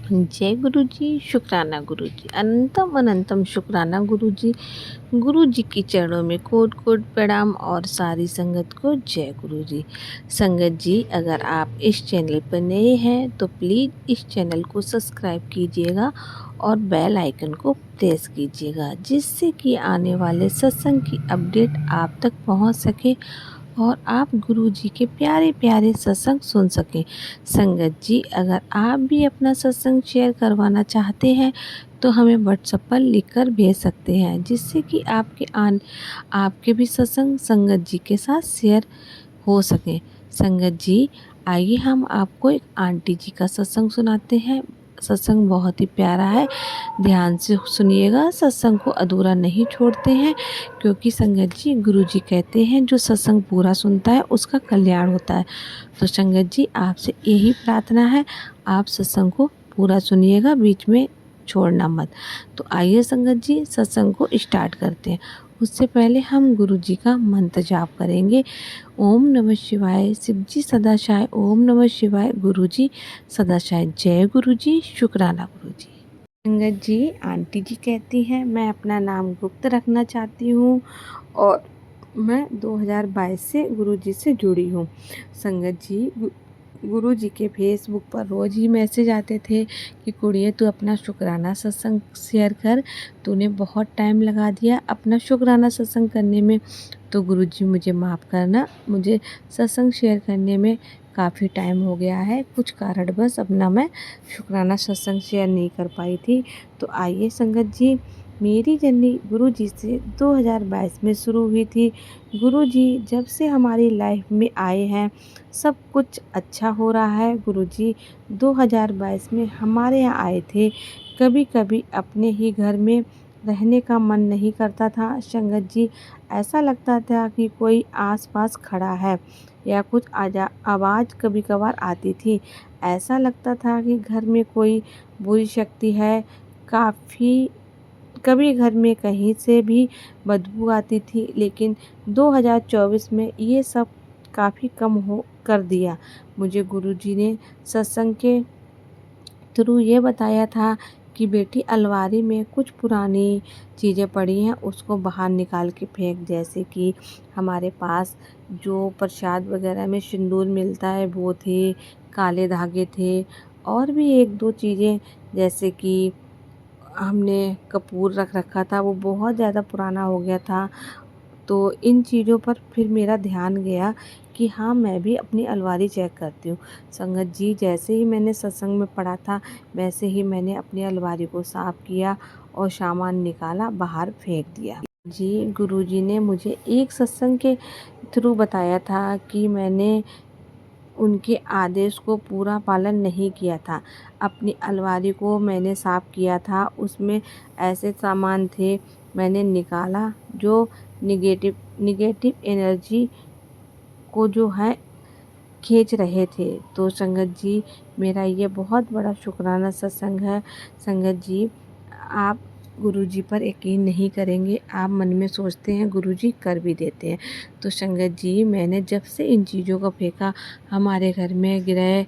जय गुरु जी, शुक्राना गुरु जी, अनंतम अनंतम शुक्राना गुरु जी। गुरु जी के चरणों में कोट कोट प्रणाम और सारी संगत को जय गुरु जी। संगत जी, अगर आप इस चैनल पर नए हैं तो प्लीज़ इस चैनल को सब्सक्राइब कीजिएगा और बेल आइकन को प्रेस कीजिएगा, जिससे कि आने वाले सत्संग की अपडेट आप तक पहुंच सके और आप गुरु जी के प्यारे प्यारे सत्संग सुन सकें। संगत जी, अगर आप भी अपना सत्संग शेयर करवाना चाहते हैं तो हमें व्हाट्सएप पर लिखकर भेज सकते हैं, जिससे कि आपके भी सत्संग संगत जी के साथ शेयर हो सके। संगत जी, आइए हम आपको एक आंटी जी का सत्संग सुनाते हैं। सत्संग बहुत ही प्यारा है, ध्यान से सुनिएगा। सत्संग को अधूरा नहीं छोड़ते हैं, क्योंकि संगत जी, गुरु जी कहते हैं जो सत्संग पूरा सुनता है उसका कल्याण होता है। तो संगत जी, आपसे यही प्रार्थना है, आप सत्संग को पूरा सुनिएगा, बीच में छोड़ना मत। तो आइए संगत जी, सत्संग को स्टार्ट करते हैं। उससे पहले हम गुरु जी का मंत्र जाप करेंगे। ओम नमः शिवाय, शिव जी सदाशाय। ओम नमः शिवाय, गुरु जी सदाशाय। जय गुरु जी, शुक्राना गुरु जी। संगत जी, आंटी जी कहती हैं मैं अपना नाम गुप्त रखना चाहती हूँ और मैं 2022 से गुरु जी से जुड़ी हूँ। संगत जी, गुरु जी के फेसबुक पर रोज़ ही मैसेज आते थे कि कुड़िए, तू अपना शुक्राना सत्संग शेयर कर, तूने बहुत टाइम लगा दिया अपना शुक्राना सत्संग करने में। तो गुरु जी मुझे माफ़ करना, मुझे सत्संग शेयर करने में काफ़ी टाइम हो गया है, कुछ कारणवश अपना मैं शुक्राना सत्संग शेयर नहीं कर पाई थी। तो आइए संगत जी, मेरी जर्नी गुरु जी से 2022 में शुरू हुई थी। गुरु जी जब से हमारी लाइफ में आए हैं, सब कुछ अच्छा हो रहा है। गुरु जी 2022 में हमारे यहाँ आए थे। कभी कभी अपने ही घर में रहने का मन नहीं करता था संगत जी, ऐसा लगता था कि कोई आसपास खड़ा है या कुछ आवाज़ कभी कभार आती थी। ऐसा लगता था कि घर में कोई बुरी शक्ति है। कभी घर में कहीं से भी बदबू आती थी, लेकिन 2024 में ये सब काफ़ी कम हो कर दिया। मुझे गुरुजी ने सत्संग के थ्रू ये बताया था कि बेटी, अलमारी में कुछ पुरानी चीज़ें पड़ी हैं, उसको बाहर निकाल के फेंक। जैसे कि हमारे पास जो प्रसाद वगैरह में सिंदूर मिलता है वो थे, काले धागे थे, और भी एक दो चीज़ें, जैसे कि हमने कपूर रख रखा था, वो बहुत ज़्यादा पुराना हो गया था। तो इन चीज़ों पर फिर मेरा ध्यान गया कि हाँ, मैं भी अपनी अलमारी चेक करती हूँ। संगत जी, जैसे ही मैंने सत्संग में पढ़ा था, वैसे ही मैंने अपनी अलमारी को साफ़ किया और सामान निकाला, बाहर फेंक दिया। जी, गुरुजी ने मुझे एक सत्संग के थ्रू बताया था कि मैंने उनके आदेश को पूरा पालन नहीं किया था। अपनी अलमारी को मैंने साफ़ किया था, उसमें ऐसे सामान थे मैंने निकाला जो निगेटिव निगेटिव एनर्जी को जो है खींच रहे थे। तो संगत जी, मेरा ये बहुत बड़ा शुक्राना सत्संग है। संगत जी, आप गुरुजी पर यकीन नहीं करेंगे, आप मन में सोचते हैं गुरुजी कर भी देते हैं। तो संगत जी, मैंने जब से इन चीज़ों को फेंका, हमारे घर में गृह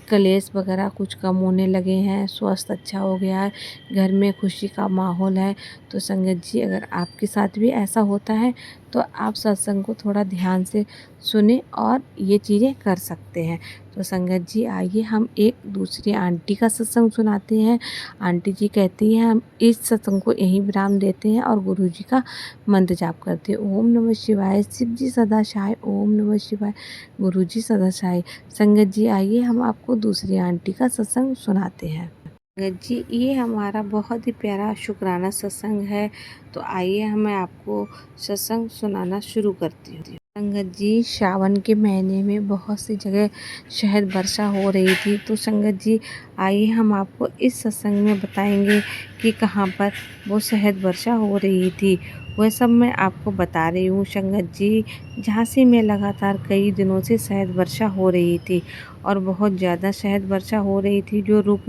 कलेश वगैरह कुछ कम होने लगे हैं, स्वास्थ्य अच्छा हो गया है, घर में खुशी का माहौल है। तो संगत जी, अगर आपके साथ भी ऐसा होता है तो आप सत्संग को थोड़ा ध्यान से सुने और ये चीज़ें कर सकते हैं। तो संगत जी, आइए हम एक दूसरी आंटी का सत्संग सुनाते हैं। आंटी जी कहती हैं हम इस सत्संग को यहीं विराम देते हैं और गुरु जी का मंत्र जाप करते हैं। ओम नमः शिवाय, शिव जी सदाशाय। ओम नमः शिवाय, गुरु जी सदाशाय। संगत जी, आइए हम आपको दूसरी आंटी का सत्संग सुनाते हैं। संगत जी, ये हमारा बहुत ही प्यारा शुक्राना सत्संग है। तो आइए मैं आपको सत्संग सुनाना शुरू करती हूँ। संगत जी, सावन के महीने में बहुत सी जगह शहद वर्षा हो रही थी। तो संगत जी, आइए हम आपको इस सत्संग में बताएंगे कि कहाँ पर वो शहद वर्षा हो रही थी। वह सब मैं आपको बता रही हूँ संगत जी। झांसी में लगातार कई दिनों से शहद वर्षा हो रही थी और बहुत ज़्यादा शहद वर्षा हो रही थी, जो रुक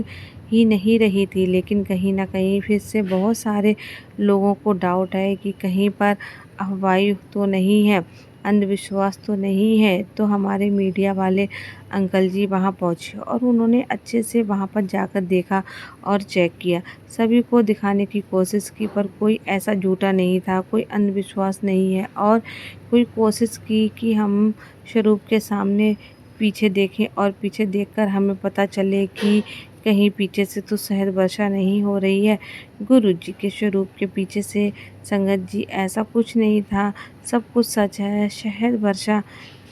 ही नहीं रही थी। लेकिन कहीं ना कहीं फिर से बहुत सारे लोगों को डाउट है कि कहीं पर अफवाह तो नहीं है। अंधविश्वास तो नहीं है। तो हमारे मीडिया वाले अंकल जी वहाँ पहुँचे और उन्होंने अच्छे से वहाँ पर जाकर देखा और चेक किया। सभी को दिखाने की कोशिश की पर कोई ऐसा झूठा नहीं था, कोई अंधविश्वास नहीं है। और कोई कोशिश की कि हम स्वरूप के सामने पीछे देखें और पीछे देखकर हमें पता चले कि कहीं पीछे से तो शहद वर्षा नहीं हो रही है। गुरुजी के स्वरूप के पीछे से संगत जी ऐसा कुछ नहीं था, सब कुछ सच है। शहद वर्षा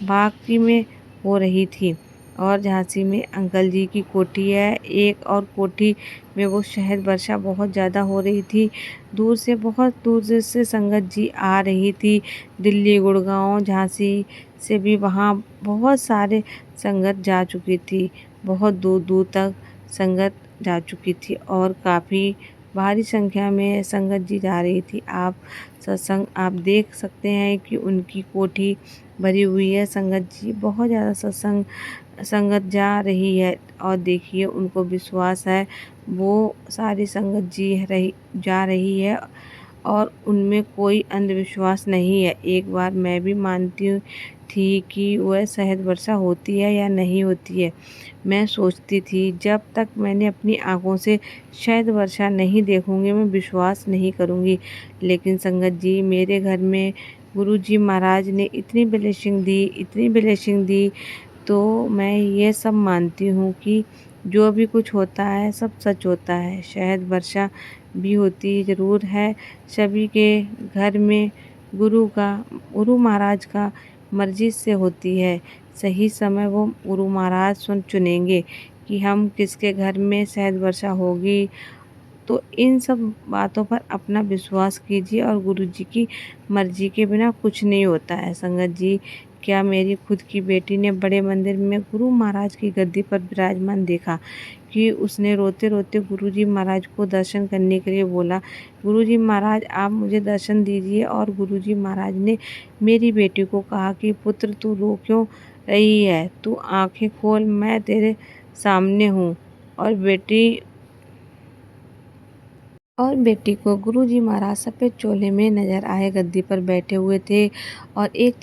वाकई में हो रही थी। और झांसी में अंकल जी की कोठी है, एक और कोठी में वो शहद वर्षा बहुत ज़्यादा हो रही थी। दूर से, बहुत दूर से संगत जी आ रही थी। दिल्ली, गुड़गांव, झांसी से भी वहाँ बहुत सारे संगत जा चुकी थी। बहुत दूर दूर तक संगत जा चुकी थी और काफ़ी भारी संख्या में संगत जी जा रही थी। आप सत्संग आप देख सकते हैं कि उनकी कोठी भरी हुई है। संगत जी बहुत ज़्यादा संगत जा रही है और देखिए उनको विश्वास है, वो सारी संगत जी जा रही है और उनमें कोई अंधविश्वास नहीं है। एक बार मैं भी मानती थी कि वह शहद वर्षा होती है या नहीं होती है। मैं सोचती थी जब तक मैंने अपनी आँखों से शहद वर्षा नहीं देखूँगी मैं विश्वास नहीं करूँगी। लेकिन संगत जी मेरे घर में गुरुजी महाराज ने इतनी ब्लेसिंग दी तो मैं ये सब मानती हूँ कि जो भी कुछ होता है सब सच होता है। शहद वर्षा भी होती ज़रूर है सभी के घर में। गुरु महाराज का मर्जी से होती है। सही समय वो गुरु महाराज चुनेंगे कि हम किसके घर में शहद वर्षा होगी। तो इन सब बातों पर अपना विश्वास कीजिए और गुरुजी की मर्जी के बिना कुछ नहीं होता है। संगत जी, क्या मेरी खुद की बेटी ने बड़े मंदिर में गुरु महाराज की गद्दी पर विराजमान देखा कि उसने रोते रोते गुरुजी महाराज को दर्शन करने के लिए बोला, गुरुजी महाराज आप मुझे दर्शन दीजिए। और गुरुजी महाराज ने मेरी बेटी को कहा कि पुत्र तू रो क्यों रही है, तू आंखें खोल, मैं तेरे सामने हूँ। और बेटी को गुरुजी महाराज सफ़ेद चोले में नजर आए, गद्दी पर बैठे हुए थे। और एक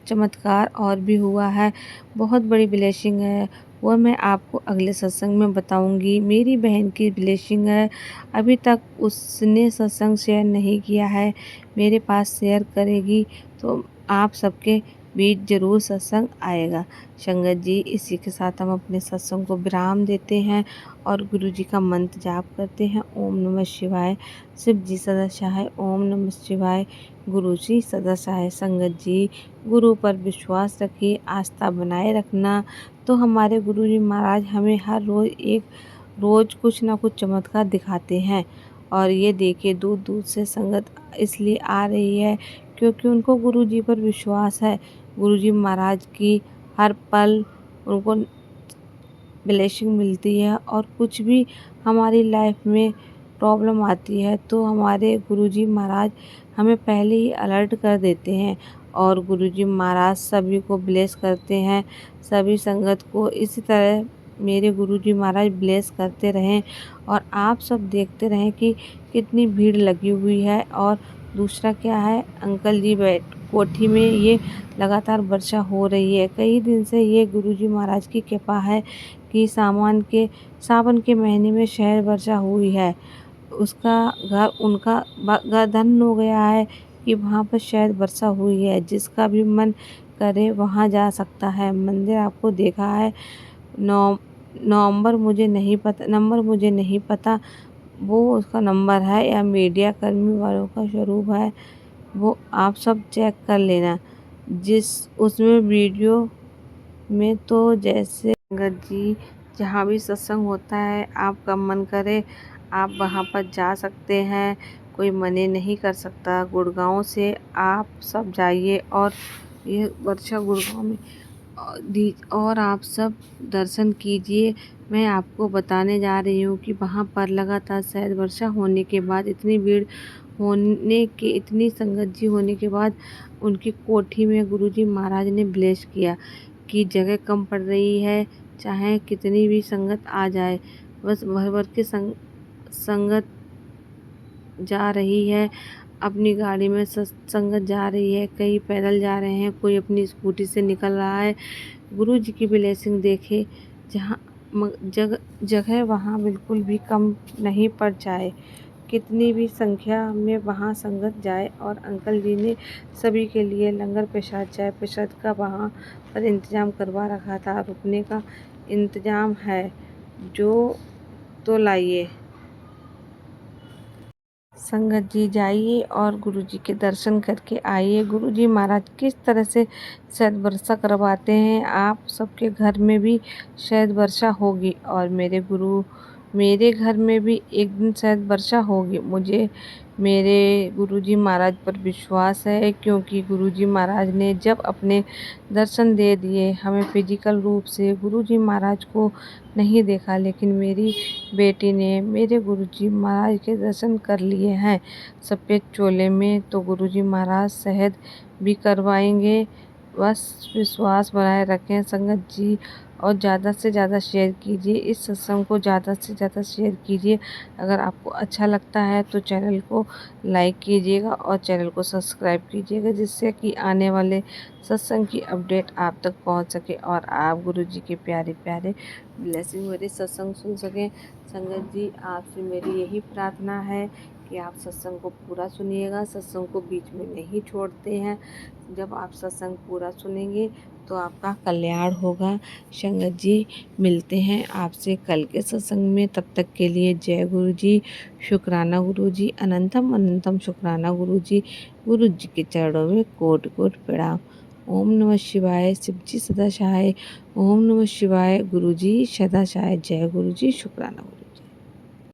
चमत्कार और भी हुआ है, बहुत बड़ी ब्लेसिंग है, वो मैं आपको अगले सत्संग में बताऊंगी। मेरी बहन की ब्लेसिंग है, अभी तक उसने सत्संग शेयर नहीं किया है, मेरे पास शेयर करेगी तो आप सबके बीच ज़रूर सत्संग आएगा। संगत जी, इसी के साथ हम अपने सत्संग को विराम देते हैं और गुरु जी का मंत्र जाप करते हैं। ओम नमः शिवाय। शिव जी सदा सहाय। ओम नमः शिवाय। गुरु जी सदा सहाय। संगत जी, गुरु पर विश्वास रखिए, आस्था बनाए रखना। तो हमारे गुरु जी महाराज हमें हर रोज़ कुछ ना कुछ चमत्कार दिखाते हैं। और ये देखिए दूर दूर से संगत इसलिए आ रही है क्योंकि उनको गुरु जी पर विश्वास है। गुरु जी महाराज की हर पल उनको ब्लेसिंग मिलती है। और कुछ भी हमारी लाइफ में प्रॉब्लम आती है तो हमारे गुरुजी महाराज हमें पहले ही अलर्ट कर देते हैं और गुरुजी महाराज सभी को ब्लेस करते हैं। सभी संगत को इसी तरह मेरे गुरुजी महाराज ब्लेस करते रहें और आप सब देखते रहें कि कितनी भीड़ लगी हुई है। और दूसरा क्या है, अंकल जी कोठी में ये लगातार वर्षा हो रही है, कई दिन से ये गुरुजी महाराज की कृपा है कि सावन के महीने में शहद वर्षा हुई है। उसका घर उनका घर धन हो गया है कि वहाँ पर शहद वर्षा हुई है। जिसका भी मन करे वहाँ जा सकता है। मंदिर आपको देखा है, नंबर मुझे नहीं पता, वो उसका नंबर है या मीडिया कर्मी वालों का स्वरूप है, वो आप सब चेक कर लेना। उसमें वीडियो में तो जैसे संगत जी, जहाँ भी सत्संग होता है आपका मन करे आप वहाँ पर जा सकते हैं, कोई मना नहीं कर सकता। गुड़गांव से आप सब जाइए और ये वर्षा गुड़गांव में और आप सब दर्शन कीजिए। मैं आपको बताने जा रही हूँ कि वहाँ पर लगातार शहद वर्षा होने के बाद इतनी संगत जी होने के बाद उनकी कोठी में गुरुजी महाराज ने ब्लेस किया कि जगह कम पड़ रही है, चाहे कितनी भी संगत आ जाए, बस भर भर के संगत जा रही है। अपनी गाड़ी में संगत जा रही है, कई पैदल जा रहे हैं, कोई अपनी स्कूटी से निकल रहा है। गुरु जी की ब्लेसिंग देखे जहाँ जगह वहाँ बिल्कुल भी कम नहीं पड़ जाए, कितनी भी संख्या में वहाँ संगत जाए। और अंकल जी ने सभी के लिए लंगर प्रसाद, चाय प्रसाद का वहाँ पर इंतज़ाम करवा रखा था। रुकने का इंतज़ाम है जो तो लाइए। संगत जी जाइए और गुरु जी के दर्शन करके आइए। गुरु जी महाराज किस तरह से शहद वर्षा करवाते हैं, आप सबके घर में भी शहद वर्षा होगी। और मेरे घर में भी एक दिन शायद वर्षा होगी। मुझे मेरे गुरुजी महाराज पर विश्वास है, क्योंकि गुरुजी महाराज ने जब अपने दर्शन दे दिए हमें फिजिकल रूप से, गुरुजी महाराज को नहीं देखा, लेकिन मेरी बेटी ने मेरे गुरुजी महाराज के दर्शन कर लिए हैं सफ़ेद चोले में। तो गुरुजी महाराज शहद भी करवाएंगे। बस विश्वास बनाए रखें संगत जी, और ज़्यादा से ज़्यादा शेयर कीजिए। इस सत्संग को ज़्यादा से ज़्यादा शेयर कीजिए। अगर आपको अच्छा लगता है तो चैनल को लाइक कीजिएगा और चैनल को सब्सक्राइब कीजिएगा, जिससे कि आने वाले सत्संग की अपडेट आप तक पहुंच सके और आप गुरु जी के प्यारे प्यारे ब्लेसिंग वाले सत्संग सुन सकें। संगत जी, आपसे मेरी यही प्रार्थना है कि आप सत्संग को पूरा सुनिएगा, सत्संग को बीच में नहीं छोड़ते हैं। जब आप सत्संग पूरा सुनेंगे तो आपका कल्याण होगा। संगत जी, मिलते हैं आपसे कल के सत्संग में। तब तक के लिए जय गुरु जी, शुक्राना गुरु जी, अनंतम अनंतम शुक्राना गुरु जी। गुरु जी के चरणों में कोटि कोटि प्रणाम। ओम नमः शिवाय। शिव जी सदा सहाय। ओम नमः शिवाय। गुरु जी सदा सहाय। जय गुरु जी, शुक्राना गुरु जी।